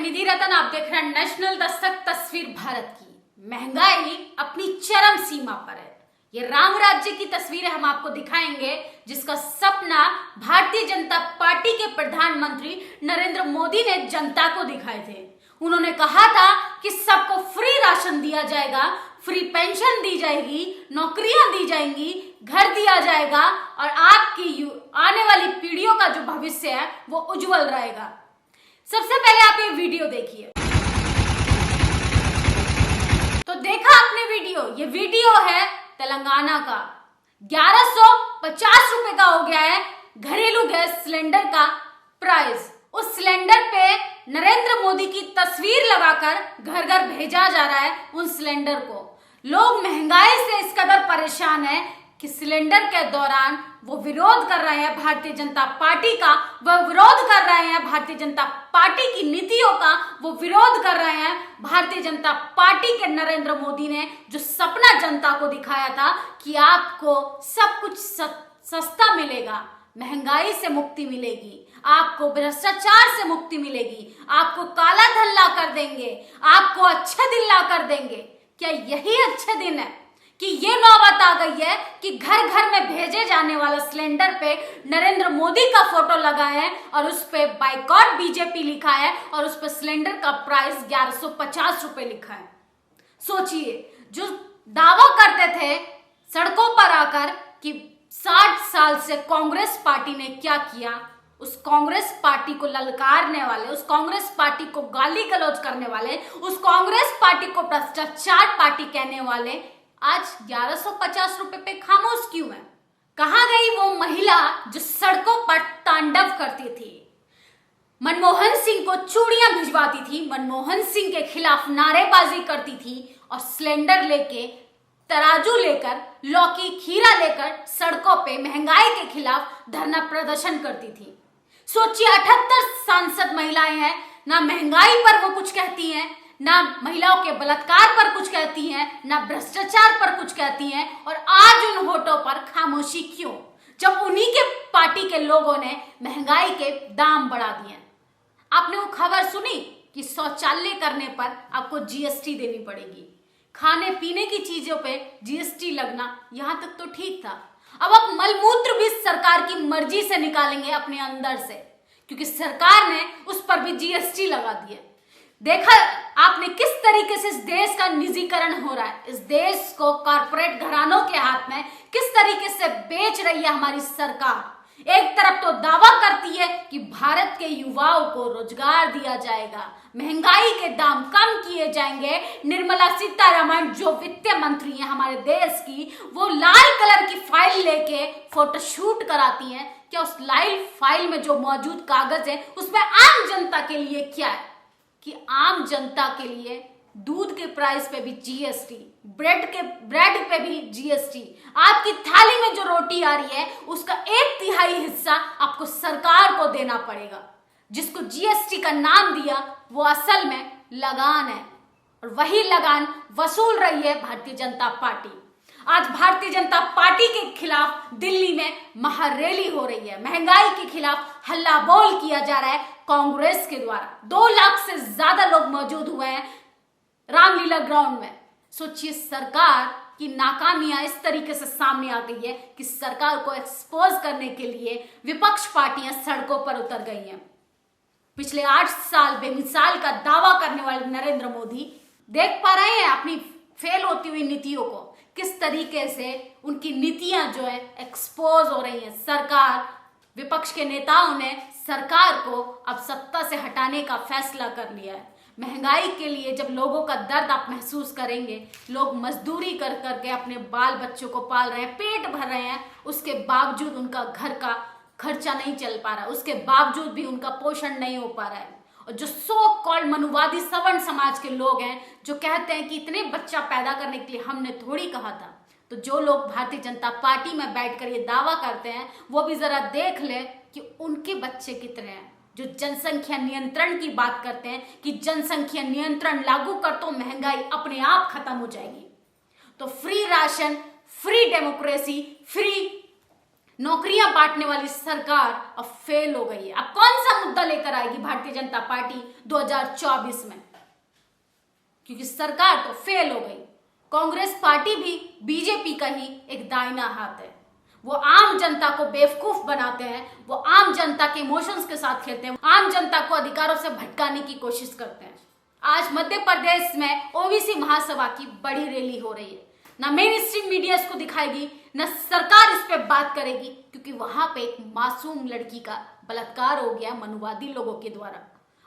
निधि रतन, आप देख रहे हैं नेशनल दस्तक तस्वीर भारत की। महंगाई अपनी चरम सीमा पर है। ये राम राज्य की तस्वीरें हम आपको दिखाएंगे जिसका सपना भारतीय जनता पार्टी के प्रधानमंत्री नरेंद्र मोदी ने जनता को दिखाए थे। उन्होंने कहा था कि सबको फ्री राशन दिया जाएगा, फ्री पेंशन दी जाएगी, नौकरियां दी जाएंगी, घर दिया जाएगा और आपकी आने वाली पीढ़ियों का जो भविष्य है वो उज्जवल रहेगा। सबसे पहले आप ये वीडियो देखिए। तो देखा आपने वीडियो? ये वीडियो है तेलंगाना का। 1150 रुपए का हो गया है घरेलू गैस सिलेंडर का प्राइस। उस सिलेंडर पे नरेंद्र मोदी की तस्वीर लगाकर घर घर भेजा जा रहा है उन सिलेंडर को। लोग महंगाई से इस कदर परेशान है कि सिलेंडर के दौरान वो विरोध कर रहे हैं भारतीय जनता पार्टी का, वो विरोध कर रहे हैं भारतीय जनता पार्टी की नीतियों का, वो विरोध कर रहे हैं भारतीय जनता पार्टी के नरेंद्र मोदी ने जो सपना जनता को दिखाया था कि आपको सब कुछ सस्ता मिलेगा, महंगाई से मुक्ति मिलेगी, आपको भ्रष्टाचार से मुक्ति मिलेगी, आपको काला धन ला कर देंगे, आपको अच्छे दिन ला कर देंगे। क्या यही अच्छे दिन है कि ये नौबत आ गई है कि घर घर में भेजे जाने वाला सिलेंडर पे नरेंद्र मोदी का फोटो लगा है और उस पे बाइकॉट बीजेपी लिखा है और उस पे सिलेंडर का प्राइस 1150 रुपए लिखा है। सोचिए, जो दावा करते थे सड़कों पर आकर कि 60 साल से कांग्रेस पार्टी ने क्या किया, उस कांग्रेस पार्टी को ललकारने वाले, उस कांग्रेस पार्टी को गाली गलौज करने वाले, उस कांग्रेस पार्टी को भ्रष्टाचार पार्टी कहने वाले आज 1150 रुपए पे खामोश क्यों है? कहां गई वो महिला जो सड़कों पर तांडव करती थी, मनमोहन सिंह को चूड़ियां भिजवाती थी, मनमोहन सिंह के खिलाफ नारेबाजी करती थी और सिलेंडर लेके, तराजू लेकर, लौकी खीरा लेकर सड़कों पे महंगाई के खिलाफ धरना प्रदर्शन करती थी। सोचिए, 78 सांसद महिलाएं हैं, ना महंगाई पर वो कुछ कहती हैं, ना महिलाओं के बलात्कार पर कुछ कहती हैं, ना भ्रष्टाचार पर कुछ कहती हैं, और आज उन होठों पर खामोशी क्यों, जब उन्हीं के पार्टी के लोगों ने महंगाई के दाम बढ़ा दिए। आपने वो खबर सुनी कि शौचालय करने पर आपको जीएसटी देनी पड़ेगी, खाने पीने की चीजों पे जीएसटी लगना, यहां तक तो ठीक था। अब आप मलमूत्र भी सरकार की मर्जी से निकालेंगे अपने अंदर से, क्योंकि सरकार ने उस पर भी जीएसटी लगा दिया। देखा आपने किस तरीके से इस देश का निजीकरण हो रहा है, इस देश को कॉर्पोरेट घरानों के हाथ में किस तरीके से बेच रही है हमारी सरकार। एक तरफ तो दावा करती है कि भारत के युवाओं को रोजगार दिया जाएगा, महंगाई के दाम कम किए जाएंगे। निर्मला सीतारमण जो वित्त मंत्री है हमारे देश की, वो लाल कलर की फाइल लेके फोटोशूट कराती हैं। क्या उस लाल फाइल में जो मौजूद कागज है उसमें आम जनता के लिए क्या है कि आम जनता के लिए दूध के प्राइस पे भी जीएसटी, ब्रेड पे भी जीएसटी, आपकी थाली में जो रोटी आ रही है उसका 1/3 हिस्सा आपको सरकार को देना पड़ेगा। जिसको जीएसटी का नाम दिया वो असल में लगान है, और वही लगान वसूल रही है भारतीय जनता पार्टी। आज भारतीय जनता पार्टी के खिलाफ दिल्ली में महारैली हो रही है, महंगाई के खिलाफ हल्ला बोल किया जा रहा है कांग्रेस के द्वारा। 2 लाख से ज्यादा लोग मौजूद हुए हैं रामलीला ग्राउंड में। सोचिए, सरकार की नाकामियां इस तरीके से सामने आ गई है कि सरकार को एक्सपोज करने के लिए विपक्ष पार्टियां सड़कों पर उतर गई हैं। पिछले 8 साल बेमिसाल का दावा करने वाले नरेंद्र मोदी देख पा रहे हैं अपनी फेल होती हुई नीतियों को, किस तरीके से उनकी नीतियां जो है एक्सपोज हो रही हैं। सरकार, विपक्ष के नेताओं ने सरकार को अब सत्ता से हटाने का फैसला कर लिया है। महंगाई के लिए जब लोगों का दर्द आप महसूस करेंगे, लोग मजदूरी कर करके अपने बाल बच्चों को पाल रहे हैं, पेट भर रहे हैं, उसके बावजूद उनका घर का खर्चा नहीं चल पा रहा, उसके बावजूद भी उनका पोषण नहीं हो पा रहा है। और जो सो कॉल्ड मनुवादी सवर्ण समाज के लोग हैं जो कहते हैं कि इतने बच्चा पैदा करने के लिए हमने थोड़ी कहा था, तो जो लोग भारतीय जनता पार्टी में बैठकर ये दावा करते हैं वो भी जरा देख ले कि उनके बच्चे कितने हैं। जो जनसंख्या नियंत्रण की बात करते हैं कि जनसंख्या नियंत्रण लागू कर तो महंगाई अपने आप खत्म हो जाएगी, तो free ration, free democracy, free नौकरियां बांटने वाली सरकार अब फेल हो गई है। अब कौन सा मुद्दा लेकर आएगी भारतीय जनता पार्टी 2024 में? क्योंकि सरकार तो फेल हो गई। कांग्रेस पार्टी भी बीजेपी का ही एक दाहिना हाथ है। वो आम जनता को बेवकूफ बनाते हैं, वो आम जनता के इमोशंस के साथ खेलते हैं, आम जनता को अधिकारों से भटकाने की कोशिश करते हैं। आज मध्य प्रदेश में ओबीसी महासभा की बड़ी रैली हो रही है। ना मेन स्ट्रीम मीडिया इसको दिखाएगी, ना सरकार इस पे बात करेगी, क्योंकि वहां पे एक मासूम लड़की का बलात्कार हो गया मनुवादी लोगों के द्वारा।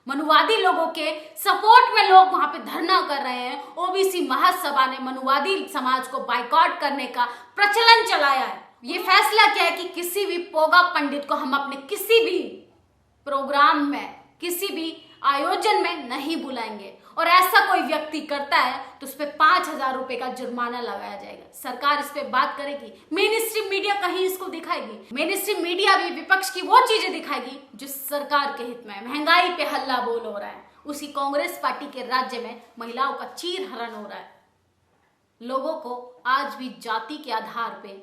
मनुवादी लोगों के सपोर्ट में लोग वहां पे धरना कर रहे हैं। ओबीसी महासभा ने मनुवादी समाज को बाइकआउट करने का प्रचलन चलाया है। ये फैसला क्या है कि किसी भी पोगा पंडित को हम अपने किसी भी प्रोग्राम में, किसी भी आयोजन में नहीं बुलाएंगे, और ऐसा कोई व्यक्ति करता है तो उस पर 5,000 रुपए का जुर्माना लगाया जाएगा। सरकार इस पे बात करेगी, मेन स्ट्रीम मीडिया कहीं इसको दिखाएगी। मेन स्ट्रीम मीडिया भी विपक्ष की वो चीजें दिखाएगी जो सरकार के हित में है। महंगाई पे हल्ला बोल हो रहा है, उसी कांग्रेस पार्टी के राज्य में महिलाओं का चीरहरण हो रहा है। लोगों को आज भी जाति के आधार पे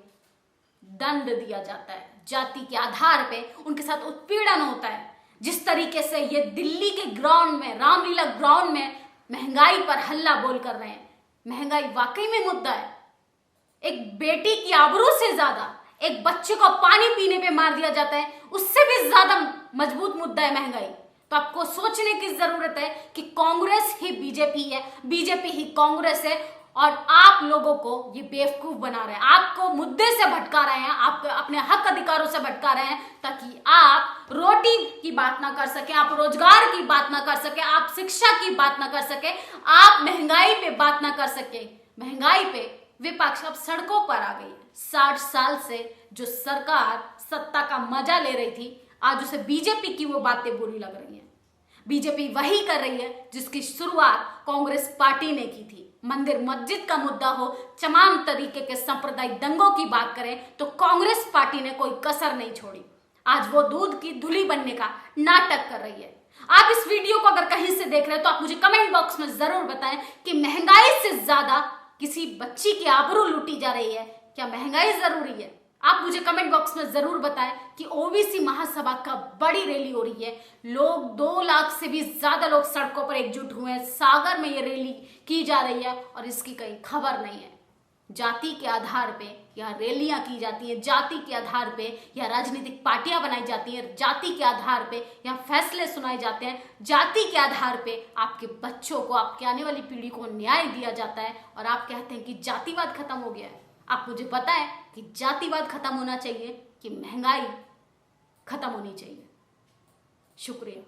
दंड दिया जाता है, जाति के आधार पे उनके साथ उत्पीड़न होता है। जिस तरीके से ये दिल्ली के ग्राउंड में, रामलीला ग्राउंड में महंगाई पर हल्ला बोल कर रहे हैं। महंगाई वाकई में मुद्दा है। एक बेटी की आबरू से ज्यादा एक बच्चे को पानी पीने पे मार दिया जाता है, उससे भी ज्यादा मजबूत मुद्दा है महंगाई। तो आपको सोचने की जरूरत है कि कांग्रेस ही बीजेपी है, बीजेपी ही कांग्रेस है, और आप लोगों को ये बेवकूफ बना रहे हैं, आपको मुद्दे से भटका रहे हैं, आपको अपने हक अधिकारों से भटका रहे हैं, ताकि आप रोटी की बात ना कर सके, आप रोजगार की बात ना कर सके, आप शिक्षा की बात ना कर सके, आप महंगाई पे बात ना कर सके। महंगाई पे विपक्ष अब सड़कों पर आ गई है। 60 साल से जो सरकार सत्ता का मजा ले रही थी, आज उसे बीजेपी की वो बातें बुरी लग रही है। बीजेपी वही कर रही है जिसकी शुरुआत कांग्रेस पार्टी ने की थी। मंदिर मस्जिद का मुद्दा हो, तमाम तरीके के सांप्रदायिक दंगों की बात करें तो कांग्रेस पार्टी ने कोई कसर नहीं छोड़ी। आज वो दूध की धुली बनने का नाटक कर रही है। आप इस वीडियो को अगर कहीं से देख रहे हैं तो आप मुझे कमेंट बॉक्स में जरूर बताएं कि महंगाई से ज्यादा किसी बच्ची की आबरू लूटी जा रही है, क्या महंगाई जरूरी है? आप मुझे कमेंट बॉक्स में जरूर बताएं कि ओबीसी महासभा का बड़ी रैली हो रही है। लोग 2 लाख से भी ज्यादा लोग सड़कों पर एकजुट हुए हैं। सागर में ये रैली की जा रही है और इसकी कहीं खबर नहीं है। जाति के आधार पे यहाँ रैलियां की जाती है, जाति के आधार पे यहाँ राजनीतिक पार्टियां बनाई जाती हैं, जाति के आधार पे यहाँ फैसले सुनाए जाते हैं, जाति के आधार पे आपके बच्चों को, आपके आने वाली पीढ़ी को न्याय दिया जाता है, और आप कहते हैं कि जातिवाद खत्म हो गया है। आप मुझे बताएं कि जातिवाद खत्म होना चाहिए कि महंगाई खत्म होनी चाहिए? शुक्रिया।